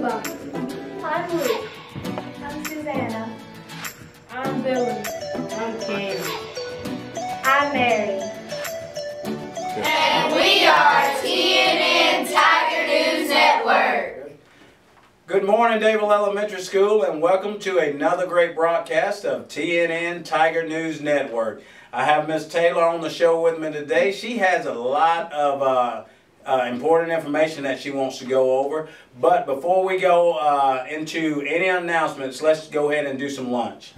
Cuba. I'm Luke. I'm Susanna. I'm Billy. I'm Candy. I'm Mary. And we are TNN Tiger News Network. Good morning, Davil Elementary School, and welcome to another great broadcast of TNN Tiger News Network. I have Miss Taylor on the show with me today. She has a lot of important information that she wants to go over. But before we go into any announcements, let's go ahead and do some lunch.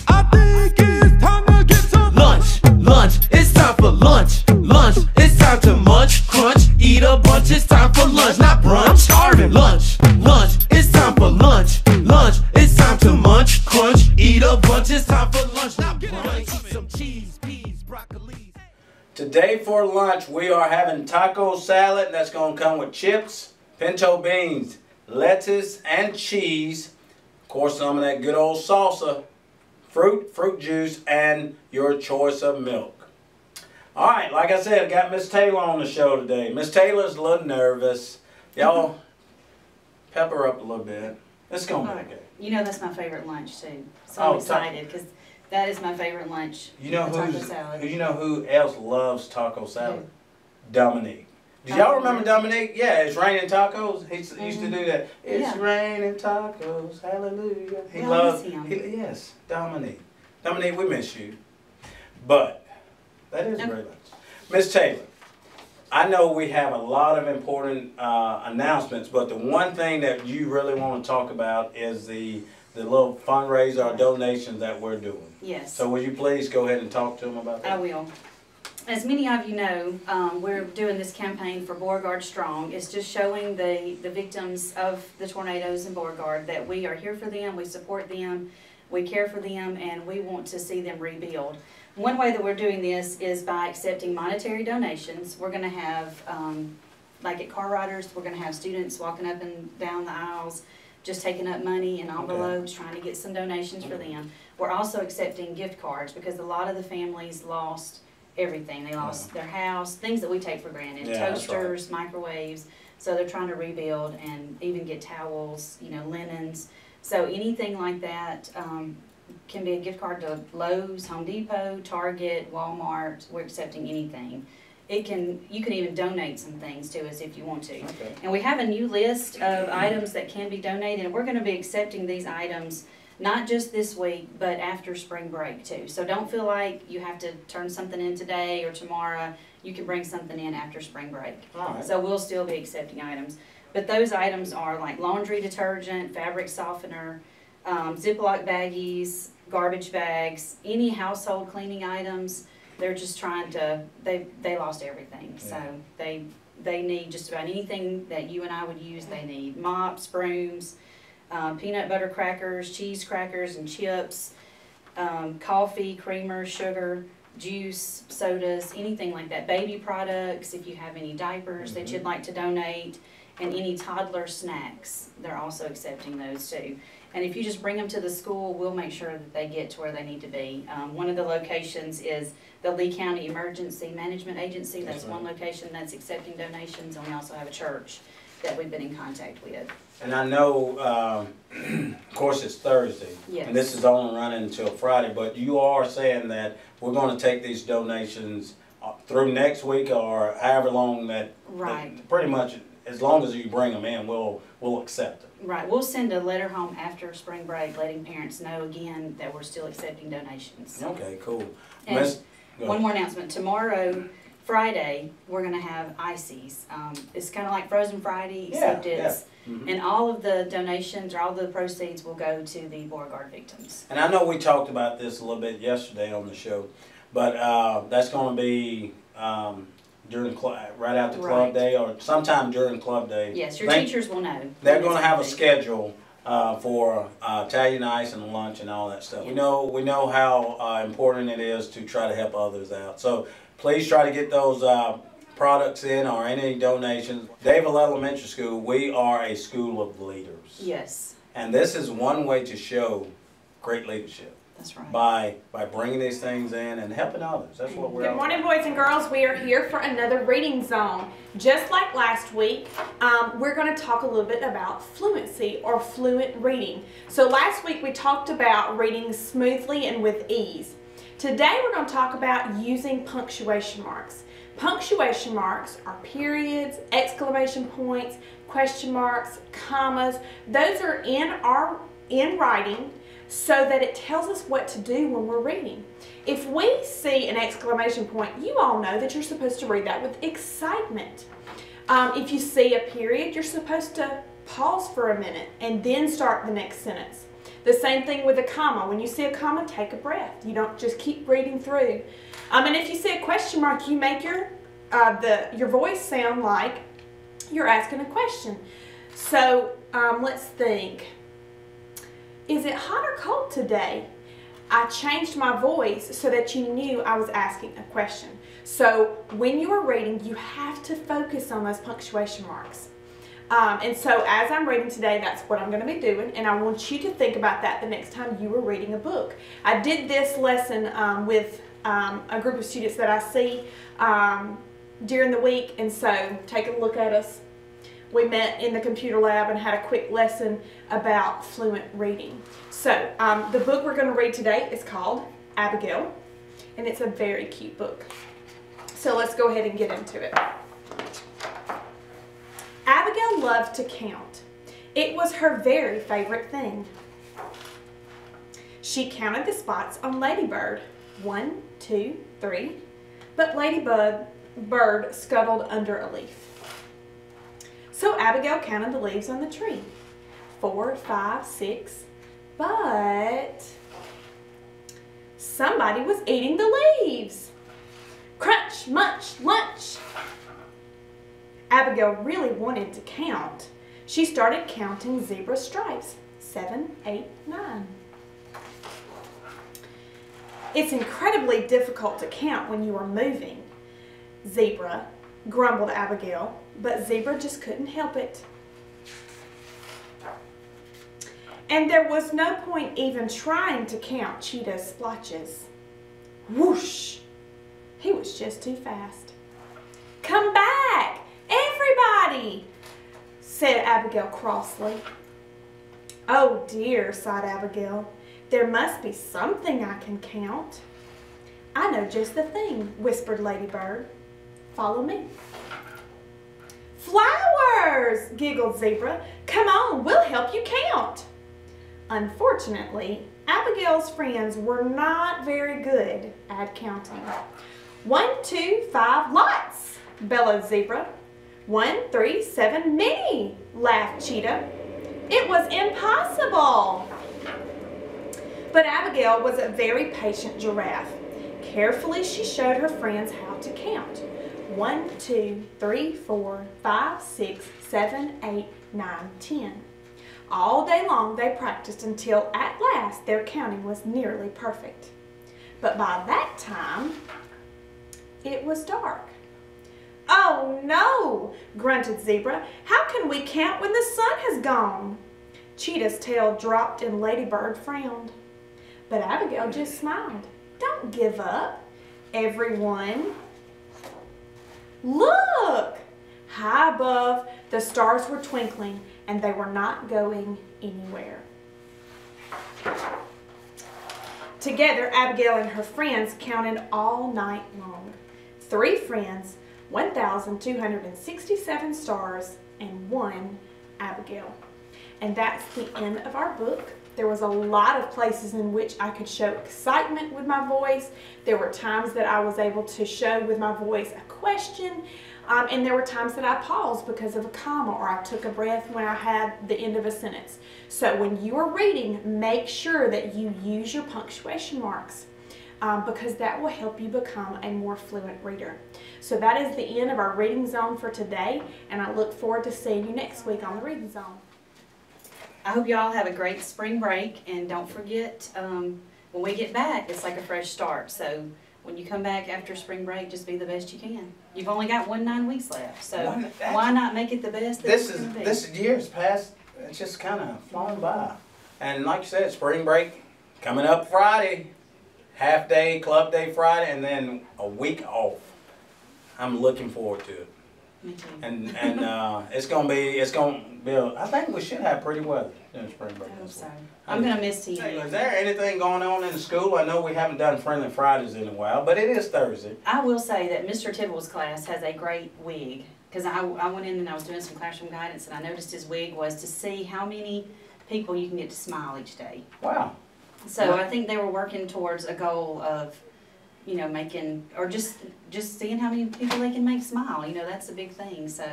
I think it's time to get some lunch. Lunch, it's time for lunch. Lunch, it's time to munch, crunch, eat a bunch. It's time for lunch, not brunch. I'm starving. Lunch, lunch, it's time for lunch. Lunch, it's time to munch, crunch, eat a bunch. It's time for lunch, not brunch. Eat some cheese, peas, broccoli. Today for lunch, we are having taco salad. That's going to come with chips, pinto beans, lettuce, and cheese. Of course, some of that good old salsa, fruit juice, and your choice of milk. All right, like I said, I got Miss Taylor on the show today. Miss Taylor's a little nervous. Y'all pep her up a little bit. It's going to be okay. You know that's my favorite lunch too. So I'm excited because that is my favorite lunch. You know taco salad. You know who else loves taco salad? Dominique. Do y'all remember Dominique? Yeah, it's raining tacos. He used to do that. It's raining tacos, hallelujah. He loves him. Yes, Dominique. Dominique, we miss you. But that is very much. Miss Taylor, I know we have a lot of important announcements, but the one thing that you really want to talk about is the little fundraiser or donations that we're doing. Yes. So will you please go ahead and talk to them about that? I will. As many of you know, we're doing this campaign for Beauregard Strong. It's just showing the victims of the tornadoes in Beauregard that we are here for them, we support them, we care for them, and we want to see them rebuild. One way that we're doing this is by accepting monetary donations. We're going to have, like at Car Riders, we're going to have students walking up and down the aisles just taking up money in envelopes, trying to get some donations for them. We're also accepting gift cards because a lot of the families lost everything. They lost their house, things that we take for granted, toasters, microwaves. So they're trying to rebuild and even get towels, you know, linens. So anything like that can be a gift card to Lowe's, Home Depot, Target, Walmart. We're accepting anything. You can even donate some things to us if you want to. Okay. And we have a new list of items that can be donated, and we're going to be accepting these items not just this week, but after spring break too. So don't feel like you have to turn something in today or tomorrow. You can bring something in after spring break. All right. So we'll still be accepting items. But those items are like laundry detergent, fabric softener, Ziploc baggies, garbage bags, any household cleaning items. They're just trying to, they lost everything. Yeah. So they need just about anything that you and I would use. They need mops, brooms, peanut butter crackers, cheese crackers and chips, coffee, creamer, sugar, juice, sodas, anything like that. Baby products, if you have any diapers that you'd like to donate, and any toddler snacks. They're also accepting those too. And if you just bring them to the school, we'll make sure that they get to where they need to be. One of the locations is the Lee County Emergency Management Agency. That's one location that's accepting donations, and we also have a church that we've been in contact with. And I know, of course, it's Thursday, and this is only running until Friday, but you are saying that we're going to take these donations through next week or however long that, pretty much as long as you bring them in, we'll accept them. Right. We'll send a letter home after spring break letting parents know again that we're still accepting donations. Okay, cool. And one more announcement. Tomorrow, Friday, we're going to have ices. It's kind of like Frozen Friday, except it's, and all of the donations or all the proceeds will go to the Beauregard victims. And I know we talked about this a little bit yesterday on the show, but that's going to be during right after club day or sometime during club day. Yes, your teachers will know. They're going to have a schedule for Italian ice and lunch and all that stuff. Yep. We know how important it is to try to help others out. So please try to get those products in or any donations. Davil Elementary School, we are a school of leaders. Yes. And this is one way to show great leadership. That's right. by bringing these things in and helping others. That's what we're Good morning, boys and girls. We are here for another reading zone. Just like last week, we're going to talk a little bit about fluency or fluent reading. So last week we talked about reading smoothly and with ease. Today we're going to talk about using punctuation marks. Punctuation marks are periods, exclamation points, question marks, commas. Those are in writing so that it tells us what to do when we're reading. If we see an exclamation point, you all know that you're supposed to read that with excitement. If you see a period, you're supposed to pause for a minute and then start the next sentence. The same thing with a comma. When you see a comma, take a breath. You don't just keep reading through. And if you see a question mark, you make your voice sound like you're asking a question. So let's think. Is it hot or cold today? I changed my voice so that you knew I was asking a question. So when you are reading, you have to focus on those punctuation marks. And so as I'm reading today, that's what I'm going to be doing, and I want you to think about that the next time you are reading a book. I did this lesson with a group of students that I see during the week, and so take a look at us. We met in the computer lab and had a quick lesson about fluent reading. So the book we're going to read today is called Abigail, and it's a very cute book. So let's go ahead and get into it. Abigail loved to count. It was her very favorite thing. She counted the spots on Ladybird. 1, 2, 3. But Ladybird scuttled under a leaf. So Abigail counted the leaves on the tree. 4, 5, 6. But somebody was eating the leaves. Crunch, munch, lunch. Abigail really wanted to count. She started counting zebra stripes. 7, 8, 9. It's incredibly difficult to count when you are moving. Zebra, grumbled Abigail, but Zebra just couldn't help it. And there was no point even trying to count Cheetah's splotches. Whoosh! He was just too fast. Come back, everybody, said Abigail crossly. Oh dear, sighed Abigail. There must be something I can count. I know just the thing, whispered Ladybird. Follow me. Flowers, giggled Zebra. Come on, we'll help you count. Unfortunately, Abigail's friends were not very good at counting. 1, 2, 5, lots, bellowed Zebra. 1, 3, 7, many, laughed Cheetah. It was impossible. But Abigail was a very patient giraffe. Carefully, she showed her friends how to count. 1, 2, 3, 4, 5, 6, 7, 8, 9, 10. All day long they practiced until at last their counting was nearly perfect. But by that time, it was dark. Oh no, grunted Zebra. How can we count when the sun has gone? Cheetah's tail dropped and Ladybird frowned. But Abigail just smiled. Don't give up, everyone. Look! High above, the stars were twinkling, and they were not going anywhere. Together, Abigail and her friends counted all night long. 3 friends, 1,267 stars, and 1 Abigail. And that's the end of our book. There was a lot of places in which I could show excitement with my voice. There were times that I was able to show with my voice a question. And there were times that I paused because of a comma or I took a breath when I had the end of a sentence. So when you are reading, make sure that you use your punctuation marks because that will help you become a more fluent reader. So that is the end of our reading zone for today, and I look forward to seeing you next week on the reading zone. I hope y'all have a great spring break, and don't forget, when we get back, it's like a fresh start. So when you come back after spring break, just be the best you can. You've only got 9 weeks left, so why not make it the best that it's going to be? This year's past, it's just kind of flown by. And like you said, spring break Coming up Friday, half day, club day Friday, and then a week off. I'm looking forward to it. Me too. And it's gonna be I think we should have pretty weather in spring break. I hope so. I'm gonna miss TNN. Is there anything going on in the school? I know we haven't done Friendly Fridays in a while, but it is Thursday. I will say that Mr. Tibble's class has a great wig, because I went in and I was doing some classroom guidance, and I noticed his wig was to see how many people you can get to smile each day. Wow. So I think they were working towards a goal of, you know, making, or just seeing how many people they can make smile. You know, that's a big thing. So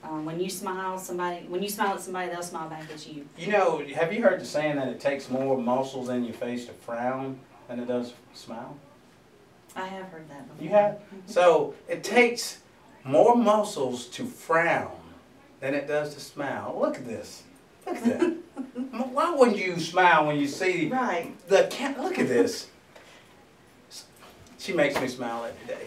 when you smile at somebody, they'll smile back at you. You know, have you heard the saying that it takes more muscles in your face to frown than it does to smile? I have heard that before. You have? So it takes more muscles to frown than it does to smile. Look at this. Look at that. Why wouldn't you smile when you see Right. the cat? Look at this. She makes me smile every day.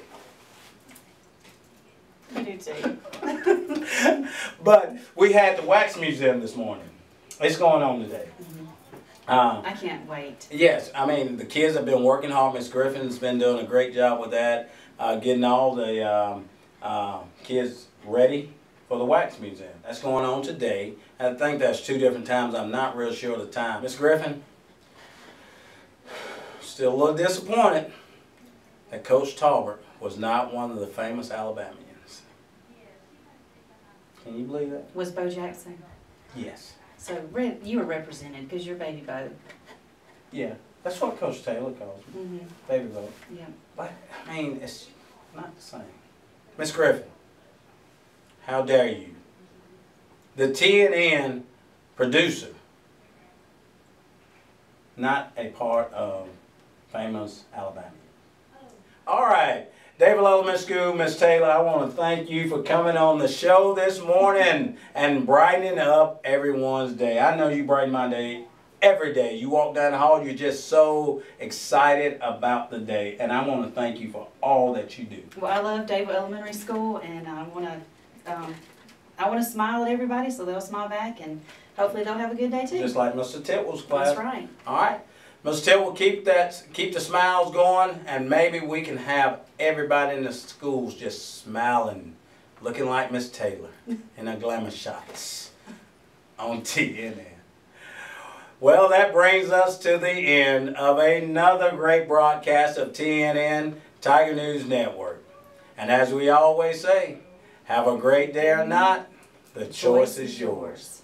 You do too. But we had the Wax Museum this morning. It's going on today. I can't wait. Yes, I mean, the kids have been working hard. Miss Griffin's been doing a great job with that, getting all the kids ready for the Wax Museum. That's going on today. I think that's 2 different times. I'm not real sure of the time. Miss Griffin, still a little disappointed that Coach Talbert was not one of the famous Alabamians. Can you believe that? Was Bo Jackson? Yes. So you were represented because you're Baby Bo. Yeah, that's what Coach Taylor calls me, Mm-hmm. Baby Bo. Yeah. But, I mean, it's not the same. Miss Griffin, how dare you? The TNN producer, not a part of famous Alabama. All right, David Elementary School, Miss Taylor, I want to thank you for coming on the show this morning and brightening up everyone's day. I know you brighten my day every day. You walk down the hall, you're just so excited about the day, and I want to thank you for all that you do. Well, I love David Elementary School, and I want to smile at everybody so they'll smile back, and hopefully they'll have a good day too. Just like Mr. Titwell's class. That's right. All right. Mr. Titwell, keep the smiles going, and maybe we can have everybody in the schools just smiling, looking like Miss Taylor in her glamour shots on TNN. Well, that brings us to the end of another great broadcast of TNN Tiger News Network. And as we always say, have a great day or not, the choice is yours.